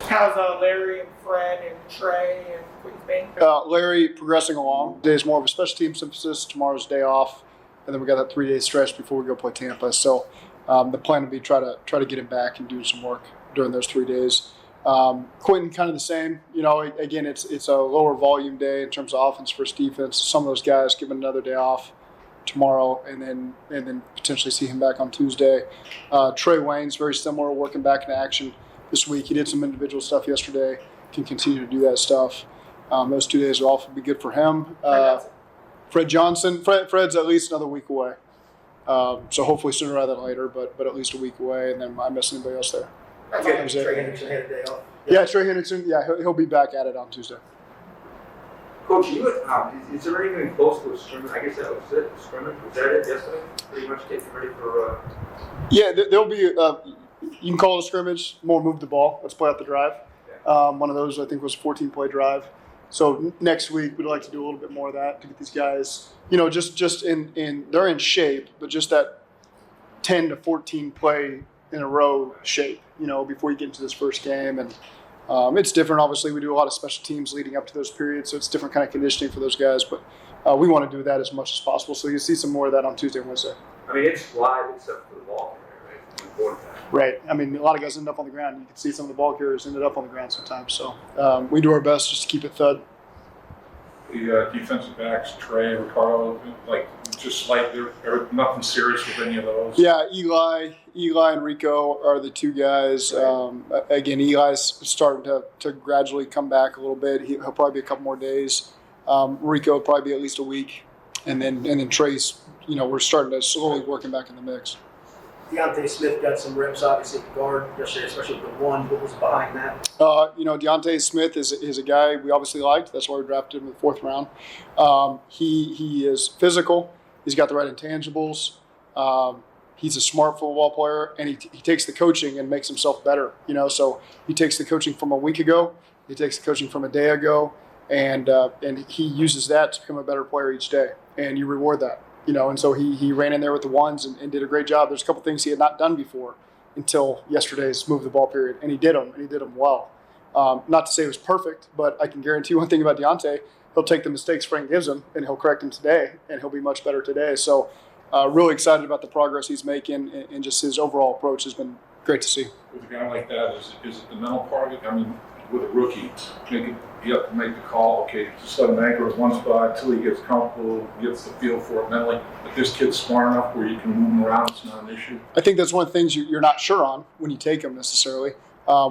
How's Larry and Fred and Trey and Queens Larry progressing along. Today's more of a special teams emphasis. Tomorrow's day off, and then we got that 3-day stretch before we go play Tampa. So the plan would be try to get him back and do some work during those 3 days. Quentin kind of the same. Again, it's a lower volume day in terms of offense versus defense. Some of those guys given another day off tomorrow, and then potentially see him back on Tuesday. Trey Wayne's very similar, working back in action this week. He did some individual stuff yesterday. Can continue to do that stuff. Those 2 days will also be good for him. Fred Johnson. Fred's at least another week away. So hopefully sooner rather than later, but at least a week away. And then I miss anybody else there. Trey Henderson had a day off. Yeah, Trey Henderson. Yeah, he'll be back at it on Tuesday. Coach, is there anything close to a scrimmage? I guess that was it. Scrimmage, was that it yesterday? Pretty much getting ready for. Yeah, there'll be. You can call it a scrimmage. More move the ball. Let's play out the drive. One of those I think was a 14-play drive. So next week we'd like to do a little bit more of that to get these guys, just in they're in shape, but just that 10 to 14 play in a row shape, before you get into this first game. And it's different. Obviously, we do a lot of special teams leading up to those periods, so it's different kind of conditioning for those guys. But we want to do that as much as possible. So you'll see some more of that on Tuesday and Wednesday. I mean, it's live except for the ball carrier, right? Important. Right. I mean, a lot of guys end up on the ground. You can see some of the ball carriers ended up on the ground sometimes. So we do our best just to keep it thud. The defensive backs, Trey, Ricardo, there's nothing serious with any of those. Yeah, Eli and Rico are the two guys. Right. Again, Eli's starting to gradually come back a little bit. He'll probably be a couple more days. Rico will probably be at least a week. And then Trey's, we're starting to slowly work him back in the mix. Deontay Smith got some reps, obviously, at guard yesterday, especially with the one. What was behind that? Deontay Smith is a guy we obviously liked. That's why we drafted him in the 4th round. He is physical. He's got the right intangibles. He's a smart football player, and he takes the coaching and makes himself better. So he takes the coaching from a week ago. He takes the coaching from a day ago, and he uses that to become a better player each day. And you reward that. And so he ran in there with the ones and did a great job. There's a couple things he had not done before until yesterday's move the ball period, and he did them well. Not to say it was perfect, but I can guarantee one thing about Deontay: he'll take the mistakes Frank gives him, and he'll correct them today, and he'll be much better today. So really excited about the progress he's making, and just his overall approach has been great to see. With a guy like that, is it the mental part of it? I mean, with a rookie, you have to make the call, okay, just let him anchor at one spot until he gets comfortable, gets the feel for it mentally. But this kid's smart enough where you can move him around, it's not an issue. I think that's one of the things you're not sure on when you take him necessarily.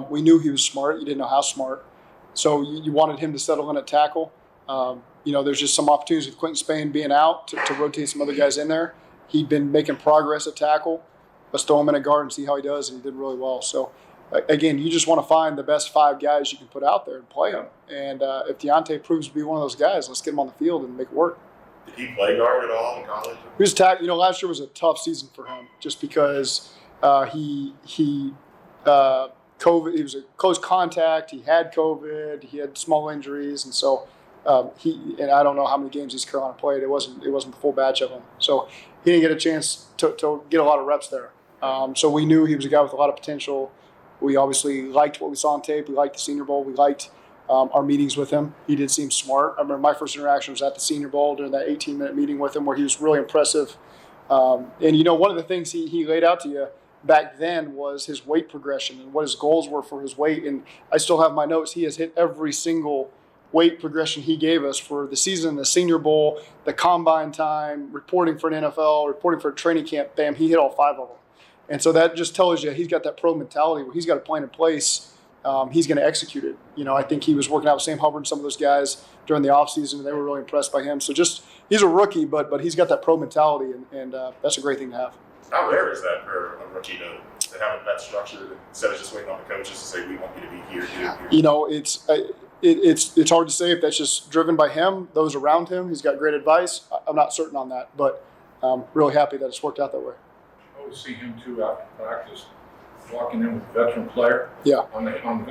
We knew he was smart. You didn't know how smart. So you wanted him to settle in at tackle. There's just some opportunities with Quentin Spain being out to rotate some other guys in there. He'd been making progress at tackle. Let's throw him in a guard and see how he does, and he did really well. So, again, you just want to find the best 5 guys you can put out there and play them. And if Deontay proves to be one of those guys, let's get him on the field and make it work. Did he play guard at all in college? He was last year was a tough season for him just because he COVID. He was a close contact. He had COVID. He had small injuries, and so and I don't know how many games East Carolina played. It wasn't the full batch of them. So he didn't get a chance to get a lot of reps there. So we knew he was a guy with a lot of potential. We obviously liked what we saw on tape. We liked the Senior Bowl. We liked our meetings with him. He did seem smart. I remember my first interaction was at the Senior Bowl during that 18-minute meeting with him where he was really impressive. And, one of the things he laid out to you back then was his weight progression and what his goals were for his weight. And I still have my notes. He has hit every single weight progression he gave us for the season, the Senior Bowl, the combine time, reporting for an NFL, reporting for a training camp. Bam, he hit all 5 of them. And so that just tells you he's got that pro mentality where he's got a plan in place. He's going to execute it. I think he was working out with Sam Hubbard and some of those guys during the offseason, and they were really impressed by him. So he's a rookie, but he's got that pro mentality, and that's a great thing to have. How rare is that for a rookie to have that structure instead of just waiting on the coaches to say, we want you to be here, here? It's hard to say if that's just driven by him, those around him. He's got great advice. I'm not certain on that, but I'm really happy that it's worked out that way. I always see him too after practice, walking in with a veteran player. Yeah.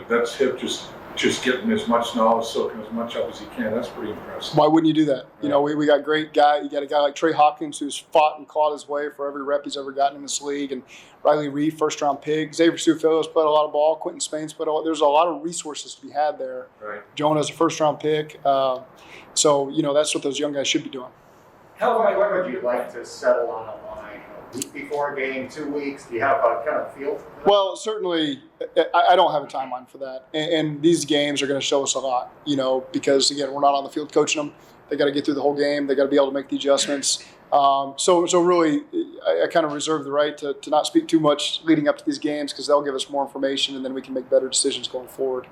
That's hip, just just getting as much knowledge, soaking as much up as he can. That's pretty impressive. Why wouldn't you do that? You know, we got great guy. You got a guy like Trey Hopkins who's fought and clawed his way for every rep he's ever gotten in this league, and Riley Reed, first-round pick. Xavier Su'Filio's played a lot of ball. Quentin Spain's played a lot. There's a lot of resources to be had there. Right. Jonah's a first-round pick. So, you know, that's what those young guys should be doing. How where would you like to settle on a line? A week before a game, 2 weeks? Do you have a kind of feel for that? Well, certainly, I don't have a timeline for that. And these games are going to show us a lot, you know, because, again, we're not on the field coaching them. They got to get through the whole game. They got to be able to make the adjustments. So really, I kind of reserve the right to not speak too much leading up to these games because they'll give us more information and then we can make better decisions going forward.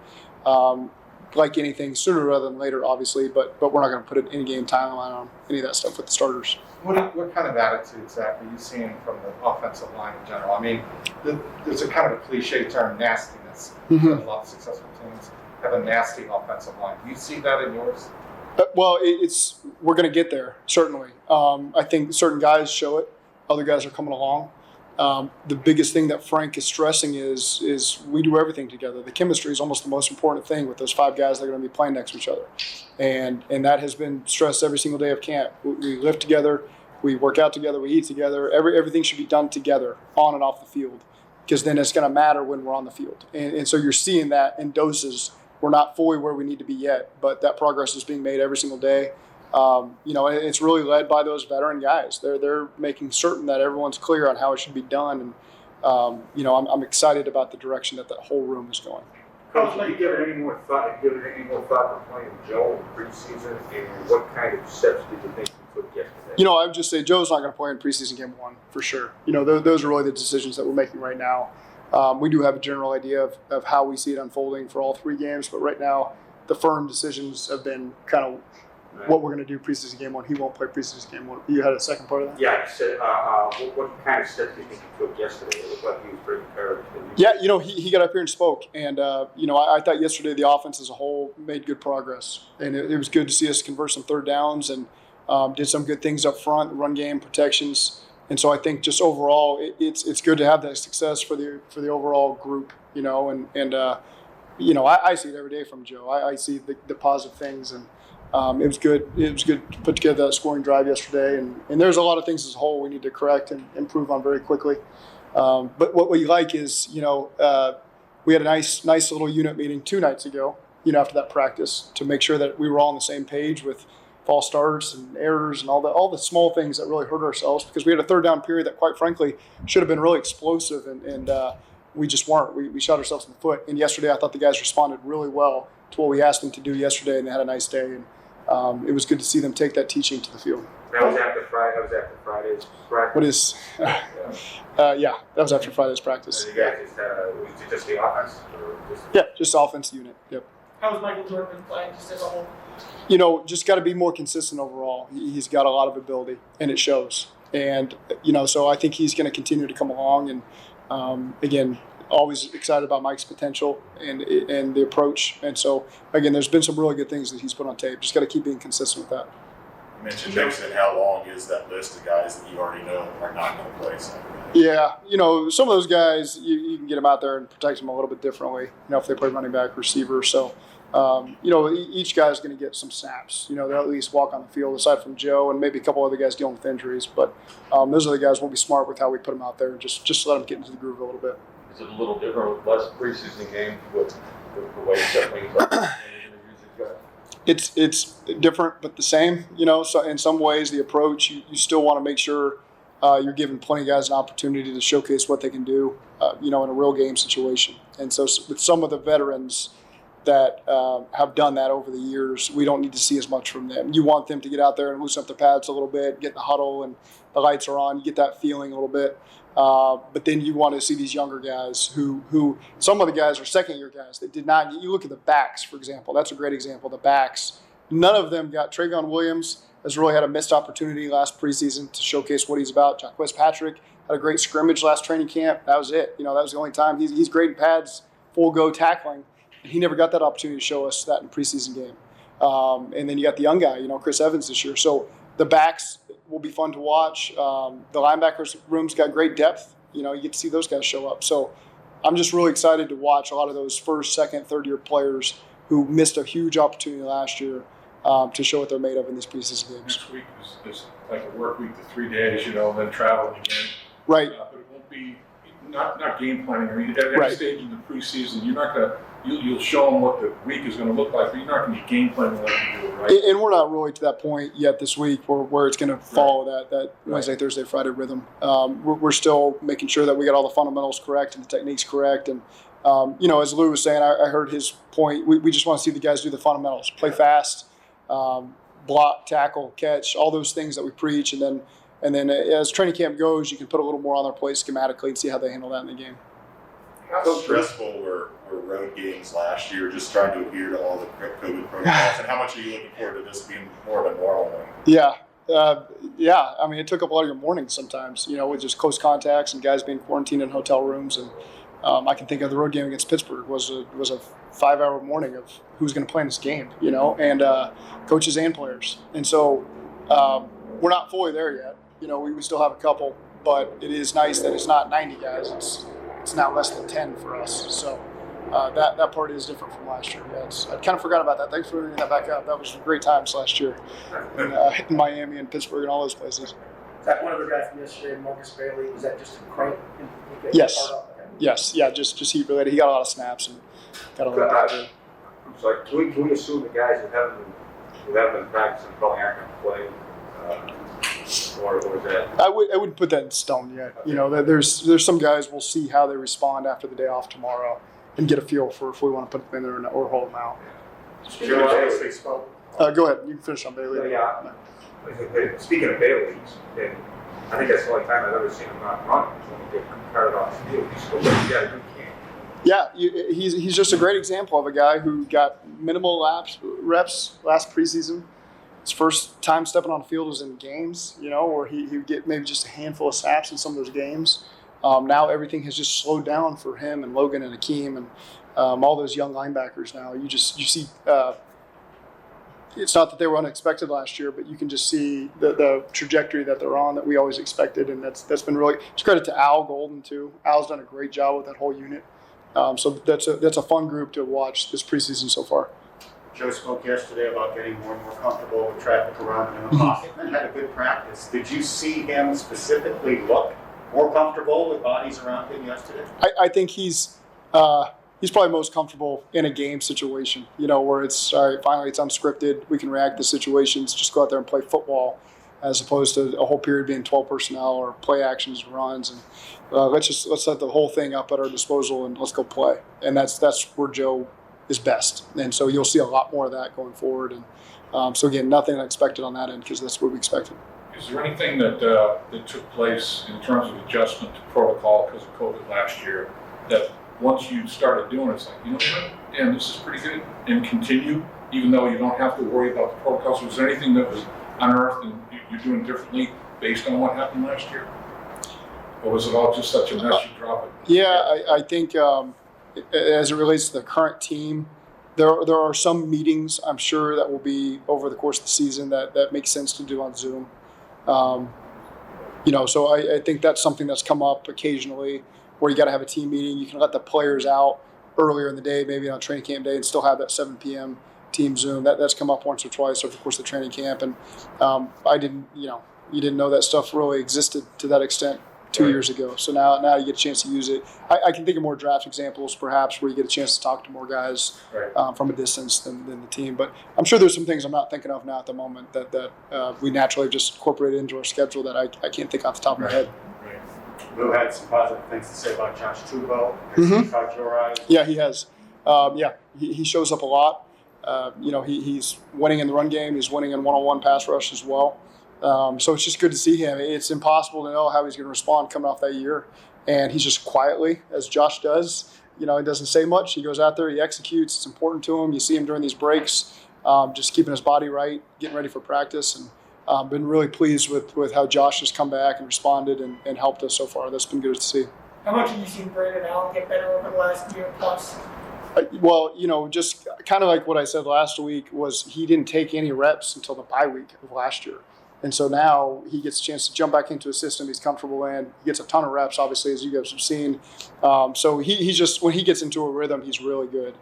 Like anything, sooner rather than later, obviously, but we're not going to put an in-game timeline on any of that stuff with the starters. What kind of attitude, Zach, are you seeing from the offensive line in general? I mean, there's a kind of a cliche term, nastiness. Mm-hmm. A lot of successful teams have a nasty offensive line. Do you see that in yours? Well, we're going to get there, certainly. I think certain guys show it. Other guys are coming along. The biggest thing that Frank is stressing is we do everything together. The chemistry is almost the most important thing with those 5 guys that are going to be playing next to each other. And that has been stressed every single day of camp. We live together. We work out together. We eat together. Everything should be done together on and off the field because then it's going to matter when we're on the field. And so you're seeing that in doses. We're not fully where we need to be yet, but that progress is being made every single day. You know, it's really led by those veteran guys. They're making certain that everyone's clear on how it should be done. And, you know, I'm excited about the direction that whole room is going. Coach, have you given any more thought to playing Joe in preseason, and what kind of steps did you think you took yesterday? You know, I would just say Joe's not going to play in preseason game 1 for sure. You know, those are really the decisions that we're making right now. We do have a general idea of how we see it unfolding for all 3 games, but right now the firm decisions have been kind of what we're going to do preseason game 1. He won't play preseason game 1. You had a second part of that? Yeah, you said, what kind of steps do you think you took yesterday? It looked like he was pretty encouraged. Yeah, you know, he got up here and spoke. And, you know, I thought yesterday the offense as a whole made good progress. And it was good to see us convert some third downs and did some good things up front, run game, protections. And so I think just overall it's good to have that success for the overall group, you know. And you know, I see it every day from Joe. I see the positive things. And it was good. It was good to put together that scoring drive yesterday, and there's a lot of things as a whole we need to correct and improve on very quickly. But what you like is, you know, we had a nice little unit meeting 2 nights ago, you know, after that practice to make sure that we were all on the same page with false starts and errors and all the small things that really hurt ourselves because we had a third down period that quite frankly should have been really explosive and we just weren't. We shot ourselves in the foot. And yesterday I thought the guys responded really well to what we asked them to do yesterday, and they had a nice day. And it was good to see them take that teaching to the field. That was after Friday's practice. What is? Yeah, that was after Friday's practice. So you guys was it just the offense? Or just... Yeah, just offense unit. Yep. How was Michael Jordan playing just as a whole? You know, just got to be more consistent overall. He's got a lot of ability, and it shows. And, you know, so I think he's going to continue to come along. And, again, always excited about Mike's potential and the approach. And so, again, there's been some really good things that he's put on tape. Just got to keep being consistent with that. You mentioned Jackson. How long is that list of guys that you already know are not going to play Saturday? Yeah, you know, some of those guys, you can get them out there and protect them a little bit differently, you know, if they play running back, receiver. So, you know, each guy's going to get some snaps. You know, they'll at least walk on the field, aside from Joe and maybe a couple other guys dealing with injuries. But those are the guys we'll be smart with how we put them out there and just let them get into the groove a little bit. Is it a little different with less preseason games with the way you set things up? It's different, but the same. You know, so in some ways, the approach you still want to make sure you're giving plenty of guys an opportunity to showcase what they can do. You know, in a real game situation. And so with some of the veterans that have done that over the years, we don't need to see as much from them. You want them to get out there and loosen up their pads a little bit, get in the huddle, and the lights are on. You get that feeling a little bit. But then you want to see these younger guys who some of the guys are second-year guys that did not get – you look at the backs, for example. That's a great example. The backs, none of them got – Travion Williams has really had a missed opportunity last preseason to showcase what he's about. Jacquez Patrick had a great scrimmage last training camp. That was it. You know, that was the only time. He's great in pads, full-go tackling. He never got that opportunity to show us that in preseason game. And then you got the young guy, you know, Chris Evans this year. So the backs will be fun to watch. The linebackers room's got great depth. You know, you get to see those guys show up. So I'm just really excited to watch a lot of those first, second, third-year players who missed a huge opportunity last year to show what they're made of in these preseason games. Next week is like a work week, the 3 days, and then traveling again. Right. But it won't be not game planning. I mean, at every stage in the preseason, you're not gonna. You'll show them what the week is going to look like, but you're not going to be game planning like you do, right? And we're not really to that point yet this week where it's going to follow that Wednesday, Thursday, Friday rhythm. We're still making sure that we got all the fundamentals correct and the techniques correct. And, as Lou was saying, I heard his point. We just want to see the guys do the fundamentals, play fast, block, tackle, catch, all those things that we preach. And then as training camp goes, you can put a little more on their plate schematically and see how they handle that in the game. How stressful were road games last year, just trying to adhere to all the COVID protocols, and how much are you looking forward to this being more of a normal one? Yeah. I mean, it took up a lot of your mornings sometimes, with just close contacts and guys being quarantined in hotel rooms. And I can think of the road game against Pittsburgh was a 5-hour morning of who's going to play in this game, and coaches and players. And so we're not fully there yet. We still have a couple, but it is nice that it's not 90 guys. It's now less than 10 for us. So that part is different from last year. Yeah, I kind of forgot about that. Thanks for bringing that back up. That was great times last year in Miami and Pittsburgh and all those places. That one other guy from yesterday, Marcus Bailey, was that just a crank? Yes. Yes. Yeah, just heat related. He got a lot of snaps and got a lot of better. I'm sorry, can we assume the guys who haven't been practicing probably aren't going to play? Or is that? I wouldn't put that in stone yet. There's some guys we'll see how they respond after the day off tomorrow and get a feel for if we want to put them in there or hold them out. Go ahead. You can finish on Bailey. Yeah. Speaking of Bailey, and I think that's the only time I've ever seen him not run. When he get carted off the field, he's still got a good camp. Yeah, he's just a great example of a guy who got minimal reps last preseason. His first time stepping on the field was in games, where he would get maybe just a handful of snaps in some of those games. Now everything has just slowed down for him and Logan and Akeem and all those young linebackers now. You see, it's not that they were unexpected last year, but you can just see the trajectory that they're on that we always expected, and that's been really. It's credit to Al Golden too. Al's done a great job with that whole unit. So that's a fun group to watch this preseason so far. Joe spoke yesterday about getting more and more comfortable with traffic around him in the pocket and had a good practice. Did you see him specifically look more comfortable with bodies around him yesterday? I think he's probably most comfortable in a game situation, where it's, all right, finally it's unscripted. We can react to situations, just go out there and play football, as opposed to a whole period being 12 personnel or play actions and runs. And let's set the whole thing up at our disposal and let's go play. And that's where Joe is best. And so you'll see a lot more of that going forward. And so again, nothing unexpected on that end because that's what we expected. Is there anything that took place in terms of adjustment to protocol because of COVID last year that once you started doing it, it's like, what? Damn, this is pretty good, and continue, even though you don't have to worry about the protocols? Was there anything that was unearthed and you're doing differently based on what happened last year? Or was it all just such a mess you drop it? Yeah, I think as it relates to the current team, there are some meetings I'm sure that will be over the course of the season that makes sense to do on Zoom. So I think that's something that's come up occasionally where you got to have a team meeting. You can let the players out earlier in the day, maybe on training camp day, and still have that 7 p.m. team Zoom. That's come up once or twice over the course of the training camp. And I didn't, you didn't know that stuff really existed to that extent 2 years ago. So now you get a chance to use it. I can think of more draft examples perhaps where you get a chance to talk to more guys from a distance than the team. But I'm sure there's some things I'm not thinking of now at the moment that we naturally just incorporated into our schedule that I can't think off the top of my head. Lou had some positive things to say about Josh Trubo. Has he caught your eyes? Yeah, he has. He shows up a lot. He's winning in the run game. He's winning in one-on-one pass rush as well. So it's just good to see him. It's impossible to know how he's going to respond coming off that year. And he's just quietly, as Josh does, he doesn't say much. He goes out there, he executes. It's important to him. You see him during these breaks, just keeping his body right, getting ready for practice. And been really pleased with how Josh has come back and responded and helped us so far. That's been good to see. How much have you seen Brandon Allen get better over the last year plus? Just kind of like what I said last week was he didn't take any reps until the bye week of last year. And so now he gets a chance to jump back into a system he's comfortable in. He gets a ton of reps, obviously, as you guys have seen. So he just, when he gets into a rhythm, he's really good.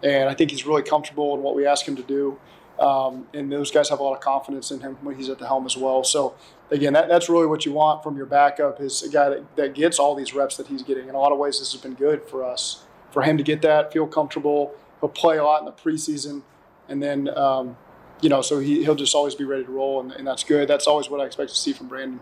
and I think he's really comfortable in what we ask him to do. And those guys have a lot of confidence in him when he's at the helm as well. So, again, that's really what you want from your backup, is a guy that gets all these reps that he's getting. In a lot of ways, this has been good for us, for him to get that, feel comfortable. He'll play a lot in the preseason, and then, so he'll just always be ready to roll, and that's good. That's always what I expect to see from Brandon.